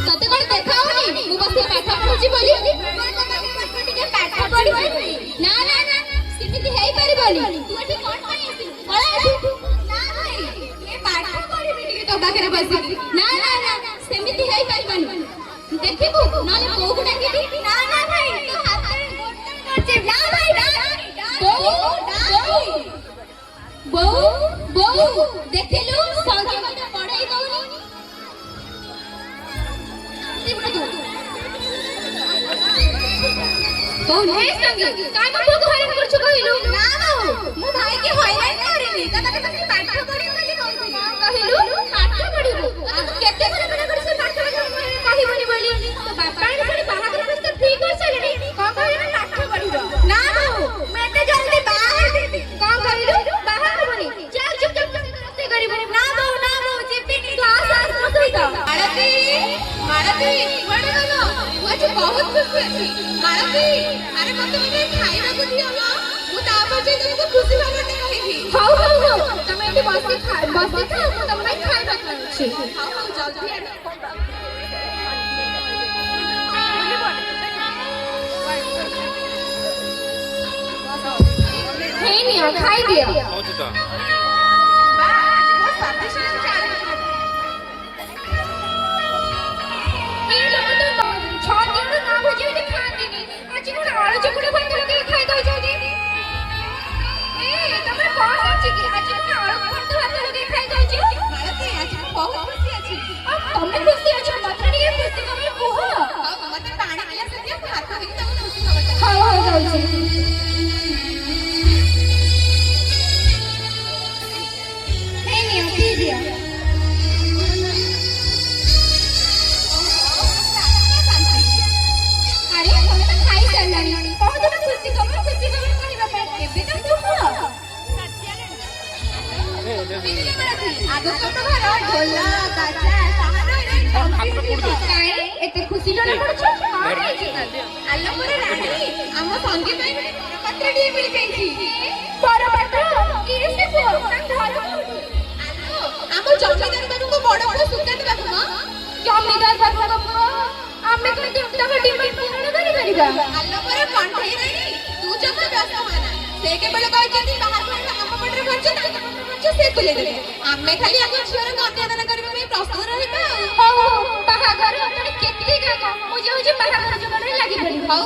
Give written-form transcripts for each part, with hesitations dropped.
तते कोन देखाओनी मु बस पाठ पढुची बोली टिके पाठ पढी ना ना ना सिमिति हेई परिबोनी तू एठी कोन पई आसी पळा आसी ना भाई ए पाठ पढी टिके तो बाकरे बसी ना ना ना सिमिति हेई परिबोनी देखिबु नाले कोकु डाकिबी ना ना भाई तू हाथ रे गोटन करछे ना भाई ना बो बो देखिलु संगे मते पढाई दउनी कौन है संगे काय मत को हैरान करछु कहिलु ना ना मु भाई के हैरान करेनी तने तने पाठ पढी बोली कहू कहिलु पाठ पढिबु केते मन कर से पाठ कहिबनी बोली तो बापा ने पढी बाहा कर प्रस्ताव ठीक कर सकेनी का कहले पाठ पढिबो ना ना मैं जल्दी बाहर का कहिलु बाहर करबनी चल चुप चुप से करिबनी ना दो जेपीनी क्लास आज सहित मालती मालती बड़े गलो मुझे बहुत खुशी अछि मालती अरे मते मते खाइबा को दियो ना मु ता पछे तुमको खुशी भाबने कहिबी हाउ तमे एठी बसी खा मु तम भाई खाइबा छी हाउ जल्दी हे निया खाई दियो बा आज बहुत स्वादिष्ट है आलू चकुड़ा भात लगे खाई दो जल्दी ए तमे कोन अछि कि आज हम आलू भात लगे खाई दो छी मालती आज बहुत खुशी अछि अब तमे खुशी अछि मते नहीं खुशी तमे कोह मते पानी गिलास दियो भात देख तमे खुशी खबर हां जाउ छी हे निया पी दिया अरे हम तो खाई चलनी बहुत दिन खुशी खबर कहबा पे एबे तो तू हो आगो तो घर ढोला गाजा साहारा काई एते खुशी जने पड़छ कोन है जी आलो मोरे रानी हम संगे पे पत्र दिए मिल जाई पर पत्र की से को घर आलो हम जमीदार बाबू को बड़ बड़ सुकात बाबू मां जमीदार बाबू को आमे को देवता का डिमांड पूर्ण करी करिबा आलो पर कंठे नहीं तू जब व्यस्त होना से के बेले कह जदी बाहर घर हम पटरे खर्च ना खर्च से तुले दे आमे खाली आगो छियर कन्यादान करबे में प्रस्तुत रहिबा हो बाहा घर तने केते का मुझे हो जे बाहा घर जोगड़ लागी पड़ी हो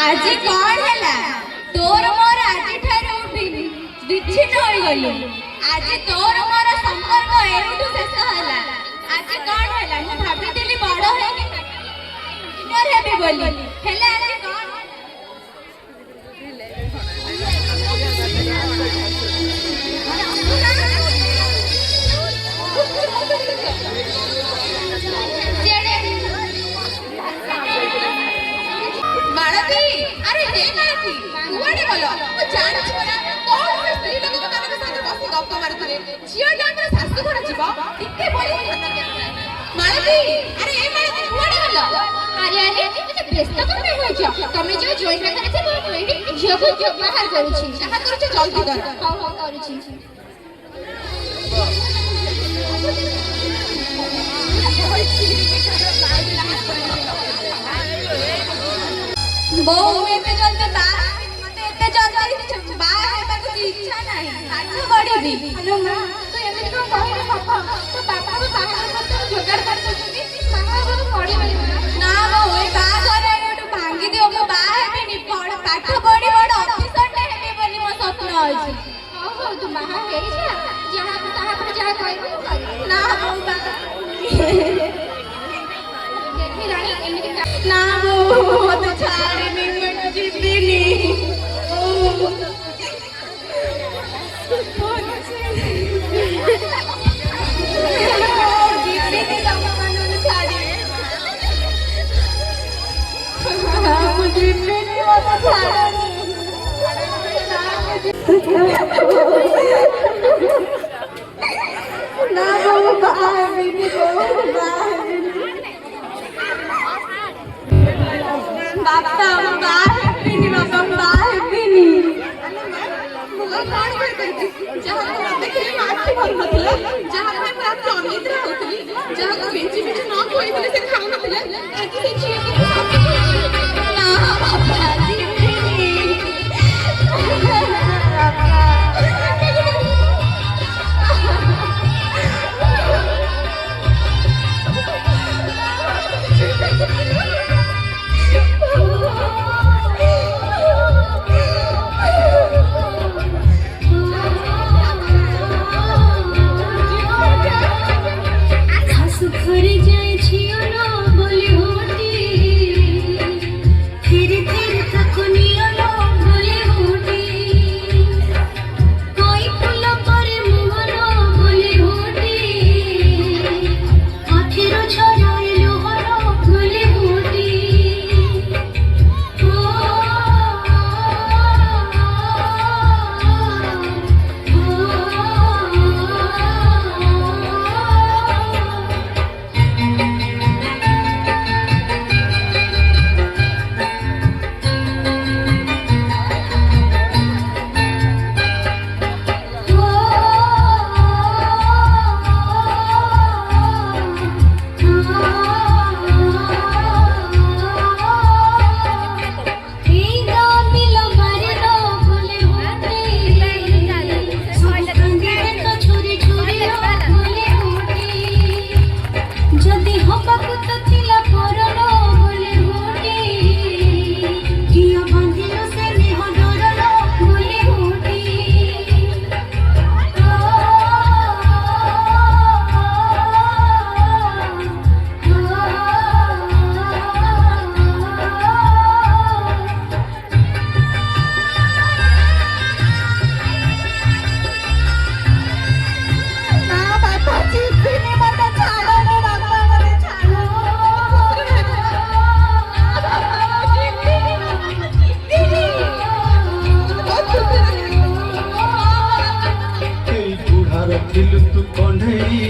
आज कोन हला तोर मोर आज ठारो उठिनी विच्छिन्न होई गली आज तोर मोर संपर्क एठु शेष हला आज कोन हला मु भाबितेली बड़ है कि इंजीनियर हेबे बोली हेला आज कोन मालती अरे हे मालती कुआडे गलो मु जान छोरा कोन स्त्री लोग मानक साथ बसी गप मारथरे झियो डांगर सासु घर जीव टिके बोली मालती अरे हे मालती कुआडे गलो अरे अरे मते व्यस्त करबे होछ तमे जो जोइन करे छे बोल एठी झियो को जो बाहर करू छी बाहर करू छी जल्दी कर हां हां करू छी बहु में पे जल्दी मते एते जल्दी बाहर हेबा को इच्छा नाही पाठ पढिबी हेलो मां तो एमे को कहले पापा तो पापा को बाहर मते जोगाड़ कर सकती बाहर को पढिबी ना ओए बाहर एटु भांगी दियो को बाहर में नि पढ पाठ पढि बड ऑफिसर ने हेबे बोली मो स्वप्न अछि हो तू बाहर हेई जा जहां को ताहा पर जा कहबो ना हम बाहर देखी रानी एमे ना वो तो छाड़ी नहीं मैं जीती नहीं ना वो बाहर नहीं बाबा बाहर भी नहीं बाबा बाहर भी नहीं ଯାଇଥିଲି ମୋ ଆଖି ଭଲ ନଥିଲା ଯାହା ପାଇଁ ମୁଁ ରାତି ଅନିଦ୍ରା ହଉଥିଲି ଯାହାକୁ ବେଞ୍ଚି ବେଞ୍ଚି ନ ଖୁଆଇଥିଲେ ସେ ଖାଉନଥିଲେ ଆଜି ସେ ଝିଅକୁ ମୁଁ ସବୁ ଖୁଆଇଲି। ନା ବାପା ଯିବିନି। रखिलु तू कंढई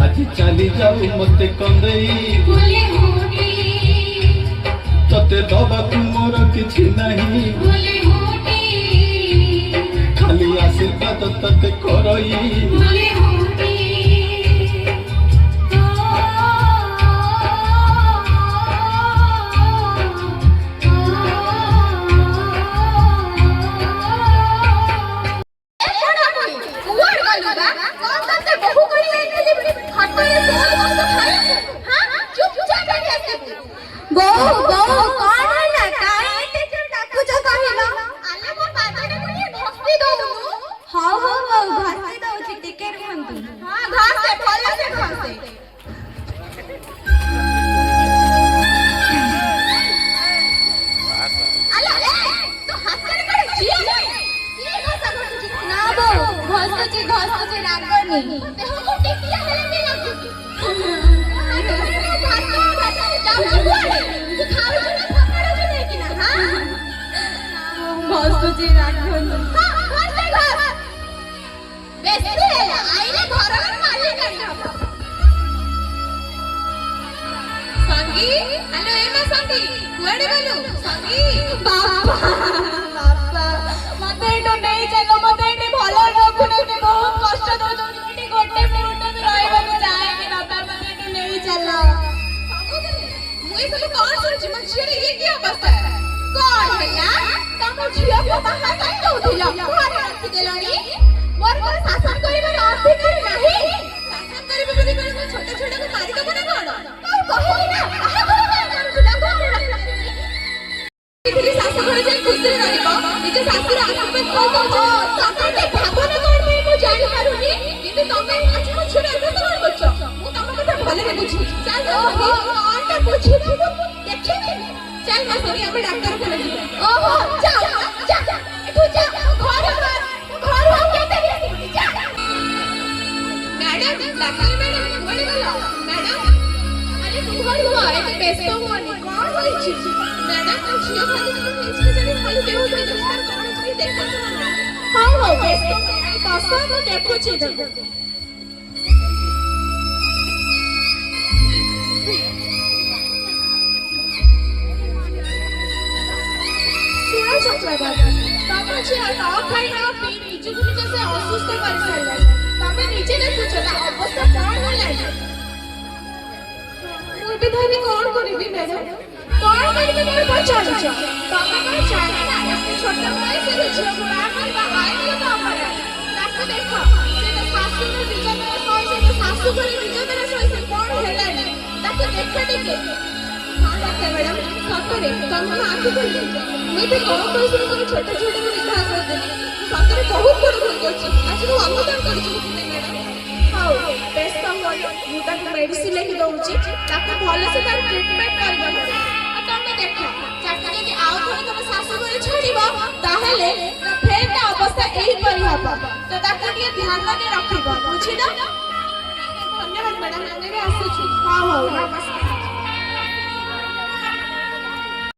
आज चली जाऊ मते कंदई तते दबाकू मोर किछि नहीं खाली आशीर्वाद तते करई Papa, ତେବେ ତାହେଲେ କଣ କରିବି ମ୍ୟାଡାମ? କଣ କରିବି ମୋର ପଚାରୁଛ? ତମେ କଣ ଜାଣ ନା ଏତେ ଛୋଟ ବୟସରୁ ଝିଅକୁ ବାହା କରିବା ଆଇନଗତ ଅପରାଧ। ତାକୁ ଦେଖ ସେ ତ ଶାଶୁର ନିର୍ଯାତନା ସହିଛି, ତ ଶାଶୁ ଘରେ ନିର୍ଯାତନା ସହିଛି, କଣ ହେଲାଣି ତାକୁ ଦେଖ ଟିକେ। ହଁ ଡାକ୍ତର ମ୍ୟାଡାମ, ସତରେ ତମ ଆଖି ଖୋଲିଛ। ମୁଁ ଏତେ କମ ବୟସରେ ଗୋଟେ ଛୋଟ ଝିଅଟାକୁ ବିବାହ କରିଦେଲି। ମୁଁ ସତରେ ବହୁତ ବଡ଼ ଭୁଲ କରିଛି। ଆଜି ମୁଁ ଅନୁଦାନ କରିଛି ମ୍ୟାଡାମ। ହଉ ବ୍ୟସ୍ତ ହୁଅନି, ମୁଁ ତାକୁ ମେଡିସିନ ଲେଖି ଦଉଛି, ତାକୁ ଭଲସେ ତାର ଟ୍ରିଟମେଣ୍ଟ କରିବାକୁ। ଆଉ ତମେ ଦେଖ ଚାକି ଯଦି ଆଉ ଥରେ ତମ ଶାଶୁ ଘରେ ଛାଡ଼ିବ ତାହେଲେ ଫେର ତା ଅବସ୍ଥା ଏହିପରି ହବ। ତ ତାକୁ ଟିକେ ଧ୍ୟାନରେ ରଖିବ, ବୁଝିଲ? ଧନ୍ୟବାଦ ମ୍ୟାଡାମ, ଆମେ ଏବେ ଆସୁଛୁ। ହଉ ହଉ ନମସ୍କାର।